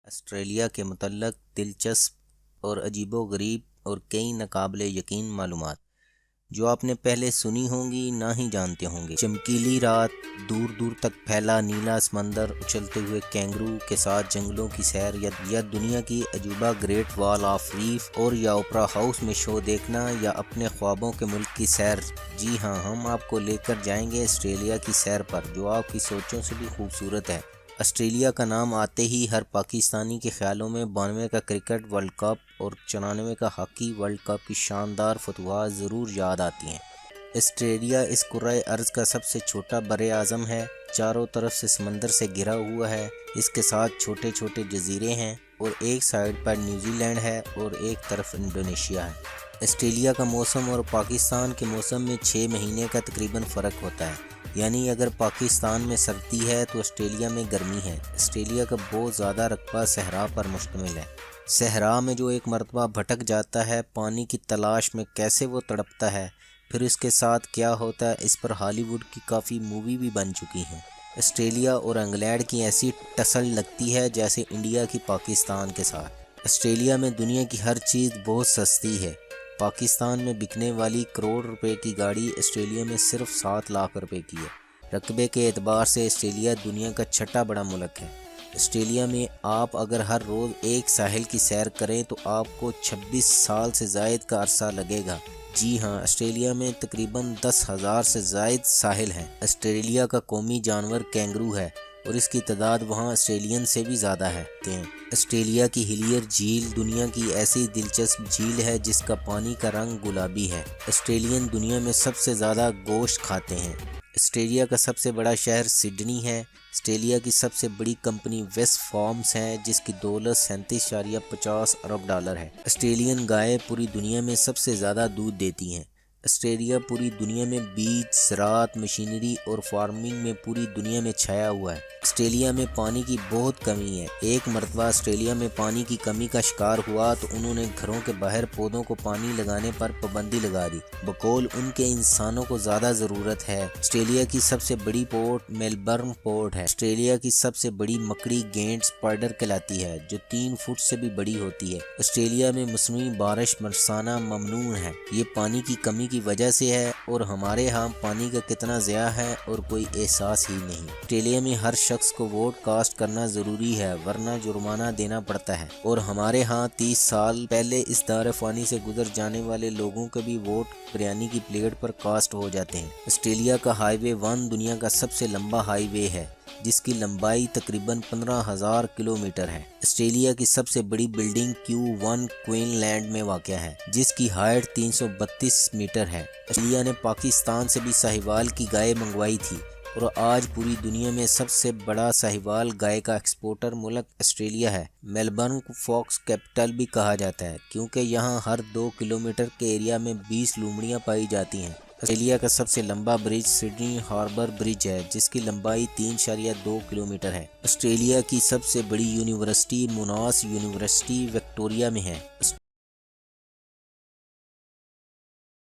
Australia کے متعلق دلچسپ اور عجیب و غریب اور کئی ناقابل یقین معلومات جو آپ نے پہلے سنی ہوں گی نہ ہی جانتے ہوں گے۔ چمکیلی رات، دور دور تک پھیلا نیلا سمندر، اچھلتے ہوئے کینگرو کے ساتھ جنگلوں کی سیر، یا دنیا کی عجوبہ گریٹ وال آف ریف، اور یا اوپرا ہاؤس میں شو دیکھنا، یا اپنے خوابوں کے ملک کی سیر۔ جی ہاں، ہم آپ کو لے کر جائیں گے آسٹریلیا کی سیر پر، جو آپ کی سوچوں سے بھی خوبصورت ہے۔ آسٹریلیا کا نام آتے ہی ہر پاکستانی کے خیالوں میں 92 کا کرکٹ ورلڈ کپ اور 94 کا ہاکی ورلڈ کپ کی شاندار فتوحات ضرور یاد آتی ہیں۔ آسٹریلیا اس کرۂ ارض کا سب سے چھوٹا بر اعظم ہے، چاروں طرف سے سمندر سے گھرا ہوا ہے۔ اس کے ساتھ چھوٹے چھوٹے جزیرے ہیں، اور ایک سائڈ پر نیوزی لینڈ ہے اور ایک طرف انڈونیشیا ہے۔ آسٹریلیا کا موسم اور پاکستان کے موسم میں 6 مہینے کا تقریباً فرق ہوتا ہے، یعنی اگر پاکستان میں سردی ہے تو آسٹریلیا میں گرمی ہے۔ آسٹریلیا کا بہت زیادہ رقبہ صحرا پر مشتمل ہے۔ صحرا میں جو ایک مرتبہ بھٹک جاتا ہے، پانی کی تلاش میں کیسے وہ تڑپتا ہے، پھر اس کے ساتھ کیا ہوتا ہے، اس پر ہالی ووڈ کی کافی مووی بھی بن چکی ہیں۔ آسٹریلیا اور انگلینڈ کی ایسی ٹسل لگتی ہے جیسے انڈیا کی پاکستان کے ساتھ۔ آسٹریلیا میں دنیا کی ہر چیز بہت سستی ہے۔ پاکستان میں بکنے والی کروڑ روپے کی گاڑی آسٹریلیا میں صرف 7 لاکھ روپے کی ہے۔ رقبے کے اعتبار سے آسٹریلیا دنیا کا چھٹا بڑا ملک ہے۔ آسٹریلیا میں آپ اگر ہر روز ایک ساحل کی سیر کریں تو آپ کو 26 سال سے زائد کا عرصہ لگے گا۔ جی ہاں، آسٹریلیا میں تقریباً 10,000 سے زائد ساحل ہیں۔ آسٹریلیا کا قومی جانور کینگرو ہے، اور اس کی تعداد وہاں آسٹریلین سے بھی زیادہ ہے۔ آسٹریلیا کی ہیلیئر جھیل دنیا کی ایسی دلچسپ جھیل ہے جس کا پانی کا رنگ گلابی ہے۔ آسٹریلین دنیا میں سب سے زیادہ گوشت کھاتے ہیں۔ آسٹریلیا کا سب سے بڑا شہر سڈنی ہے۔ آسٹریلیا کی سب سے بڑی کمپنی ویس فارمز ہے، جس کی دولت 37.50 ارب ڈالر ہے۔ آسٹریلین گائے پوری دنیا میں سب سے زیادہ دودھ دیتی ہیں۔ آسٹریلیا پوری دنیا میں بیج، زراعت، مشینری اور فارمنگ میں پوری دنیا میں چھایا ہوا ہے۔ آسٹریلیا میں پانی کی بہت کمی ہے۔ ایک مرتبہ آسٹریلیا میں پانی کی کمی کا شکار ہوا تو انہوں نے گھروں کے باہر پودوں کو پانی لگانے پر پابندی لگا دی، بقول ان کے انسانوں کو زیادہ ضرورت ہے۔ آسٹریلیا کی سب سے بڑی پورٹ میلبرن پورٹ ہے۔ آسٹریلیا کی سب سے بڑی مکڑی گینٹ اسپائڈر کہلاتی ہے، جو 3 فٹ سے بھی بڑی ہوتی ہے۔ آسٹریلیا میں مصنوعی بارش برسانا ممنوع ہے۔ یہ پانی کی کمی کی وجہ سے ہے، اور ہمارے ہاں پانی کا کتنا ضیاع ہے اور کوئی احساس ہی نہیں۔ آسٹریلیا میں ہر شخص کو ووٹ کاسٹ کرنا ضروری ہے، ورنہ جرمانہ دینا پڑتا ہے، اور ہمارے ہاں 30 سال پہلے اس دار فانی سے گزر جانے والے لوگوں کے بھی ووٹ بریانی کی پلیٹ پر کاسٹ ہو جاتے ہیں۔ آسٹریلیا کا ہائی وے 1 دنیا کا سب سے لمبا ہائی وے ہے، جس کی لمبائی تقریباً 15,000 کلومیٹر ہے۔ آسٹریلیا کی سب سے بڑی بلڈنگ Q1 کوئن لینڈ میں واقع ہے، جس کی ہائٹ 332 میٹر ہے۔ آسٹریلیا نے پاکستان سے بھی ساہیوال کی گائے منگوائی تھی، اور آج پوری دنیا میں سب سے بڑا ساہیوال گائے کا ایکسپورٹر ملک آسٹریلیا ہے۔ میلبرن کو فاکس کیپٹل بھی کہا جاتا ہے، کیونکہ یہاں ہر 2 کلومیٹر کے ایریا میں 20 لومڑیاں پائی جاتی ہیں۔ آسٹریلیا کا سب سے لمبا برج سڈنی ہاربر برج ہے، جس کی لمبائی 3.2 کلومیٹر ہے۔ آسٹریلیا کی سب سے بڑی یونیورسٹی موناس یونیورسٹی وکٹوریہ میں ہے۔